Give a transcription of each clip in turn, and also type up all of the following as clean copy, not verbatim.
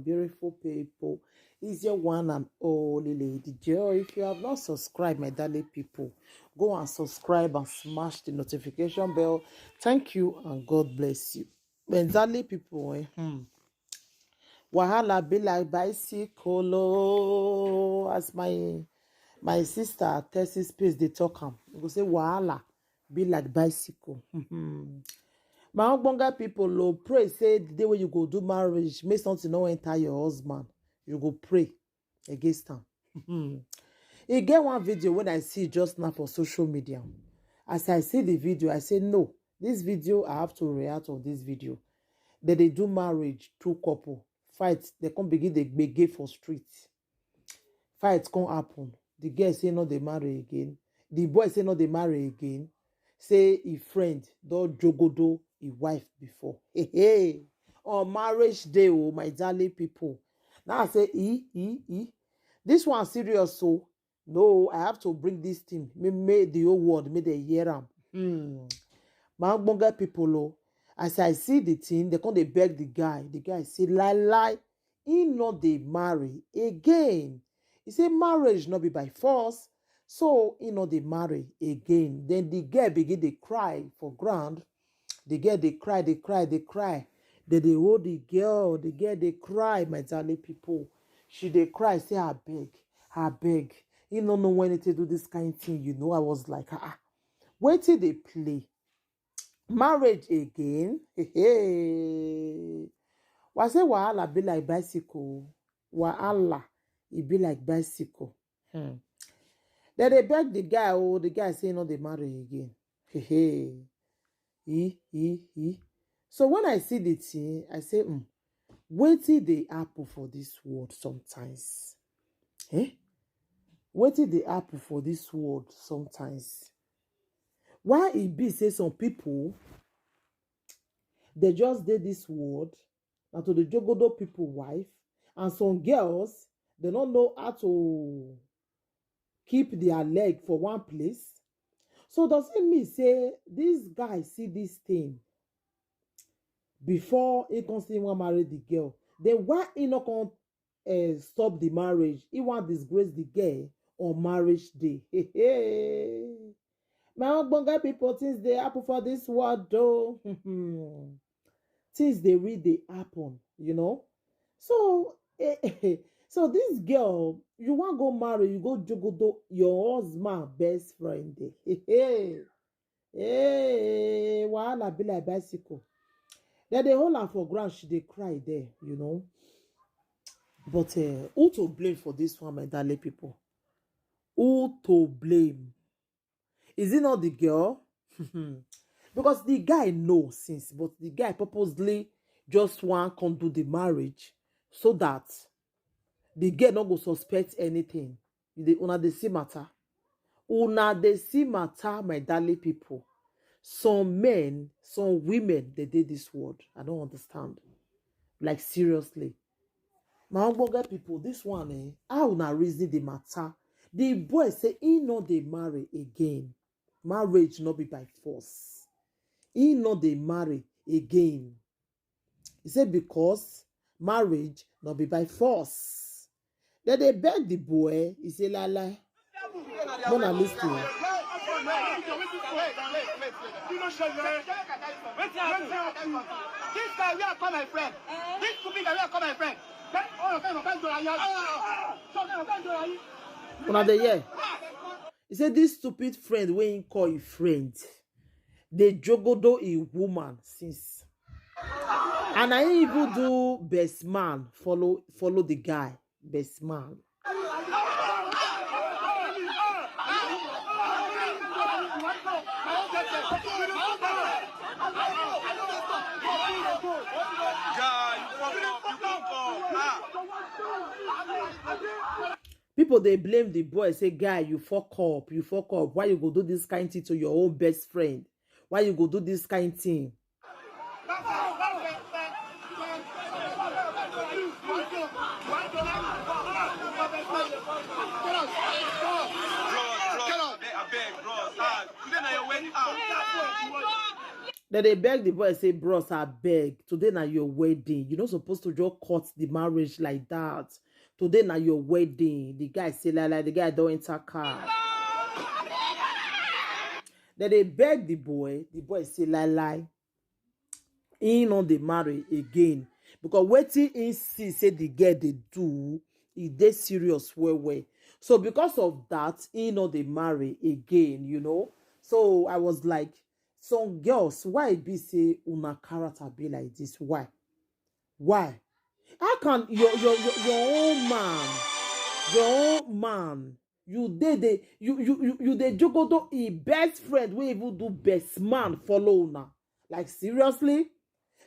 beautiful people. It's your one and only Lady Joy. If you have not subscribed, my darling people, go and subscribe and smash the notification bell. Thank you and God bless you. My darling people, wahala be like bicycle, as my sister Tessie Space they talk am. You go say wahala be like bicycle. My ogbonge people pray say the day when you go do marriage, make something no enter your husband. You go pray against am. E get one video when I see just now for social media. As I see the video, I say no. This video, I have to react on this video. That they do marriage, two couple fight, they come begin the gbege for street. Fight come happen. The girl say no, they marry again. The boy say no, they marry again. Say his friend don jogodo his wife before. Hey. On marriage day, oh my darling people. Now I say, this one serious, so no, I have to bring this thing. Make the whole world, make they hear am. My ogbonge people, oh, as I see the thing, they come they beg the guy. The guy say, lie, he not they marry again. He say marriage not be by force. So, they marry again. Then the girl begin to cry for ground. The girl, they cry. Then they hold the girl they cry, my darling people. She they cry, say, I beg. You don't know when to do this kind of thing, I was like, wait till they play. Marriage again. Hey. Why say wahala be like bicycle? Wahala, it be like bicycle. Then they beg the guy, the guy say no, they marry again. So when I see the thing, I say, wait till they happen for this world sometimes. Wait till they happen for this world sometimes. Why it be say some people, they just did this word, and to the jogodo people wife, and some girls, they don't know how to keep their leg for one place. So does it mean say this guy see this thing before he can see him marry the girl? Then why he not can stop the marriage? He want disgrace the girl on marriage day. My ogbonge people, things they happen for this world though. Things they read they happen, So so this girl, you want go marry, you go jogodo your husband best friend. Wahala be like bicycle. Then they hold her for ground, she they cry there, But who to blame for this one, my darling people? Who to blame? Is it not the girl? Because the guy knows since, but the guy purposely just want to do the marriage so that the girl not go suspect anything. Una dey see matter. Una dey see matter, my darling people. Some men, some women, they did this word. I don't understand. Like seriously. My ogbonge people, this one, how una reason the matter? The boy say he not they marry again. Marriage not be by force. He not they marry again. He said because marriage not be by force. Then they beg the boy. He say la. Mona listen. This guy will call my friend. This stupid guy will call my friend. Una dey hear? He said this stupid friend wey him call his friend, they jogodo a woman since. And I even do best man follow the guy. Best man. People they blame the boy, say, guy, you fuck up. Why you go do this kind of thing to your own best friend? Why you go do this kind of thing? Then they beg the boy, say, bros, I beg. Today now your wedding. You're not supposed to just cut the marriage like that. Today now your wedding. The guy say, like the guy don't enter car. Then they beg the boy say, lie. He not they marry again. Because waiting in see, say the girl they do, they serious way. So because of that, he not they marry again, you know. So I was like, some girls, why be say una character be like this? Why? How can your own man, you they jogodo a best friend we even do best man follow una? Like seriously?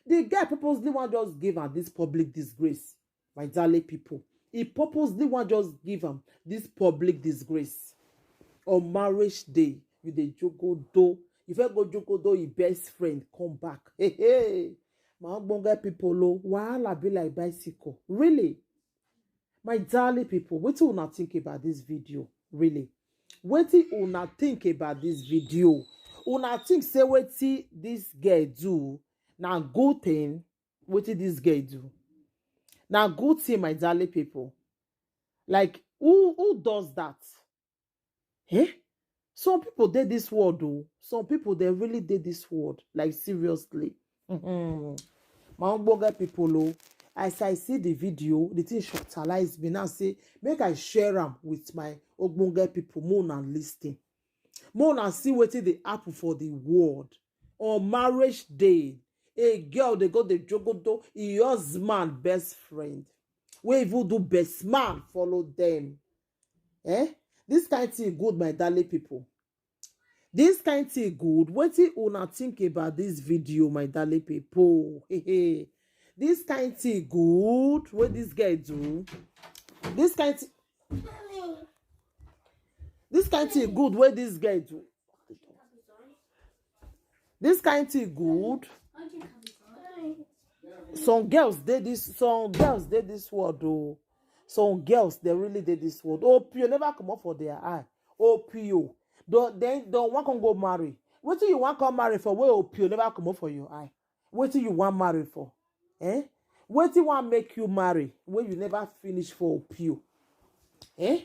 The guy purposely want just give her this public disgrace, my darling people. He purposely want just give him this public disgrace on marriage day. You the jogodo. If I go jogodo, your best friend come back. Hey. My bonga people, lo, wahala be like bicycle. Really? My darling people, what do you think about this video? Really? What do you think about this video? You think say what this girl do? Now good thing. What did this girl do? Now good thing, my darling people. Like who does that? Eh? Some people did this word, though. Some people they really did this word. Like seriously. My own blogger people, oh, as I see the video, the thing shocktalize me. Now say, make I share them with my ogbonge people, more and listen. More and see what the apple for the world. On marriage day, a girl they go the jogodo, a husband best friend. Where you do best man, follow them. Eh? This kind of thing good, my darling people. This kind of thing good. What do you think about this video, my darling people? Hey. This kind of thing good. What this guy do? This kind of thing good. What this guy do? This kind of thing good. Some girls did this. Some girls did this word, though. Some girls they really did this word. Oh, Pio never come up for their eye. Oh, Pio. Don't want to go marry. What do you want to marry for? Where Pio never come up for your eye. What do you want marry for? Eh? What do you want make you marry when you never finish for Pio? Eh?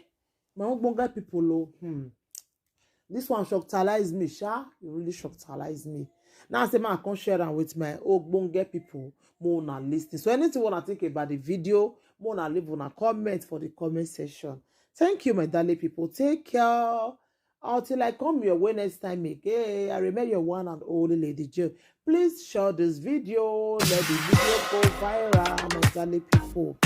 My own bonga people, this one shocktalize me, sha. You really shocktalize me. Now I say I can share them with my ogbonge people more than listening. So anything you want to think about the video, more than leave on a comment for the comment section. Thank you, my darling people. Take care. Until I come your way next time again, I remember your one and only Lady Joe. Please share this video. Let the video go viral, my darling people.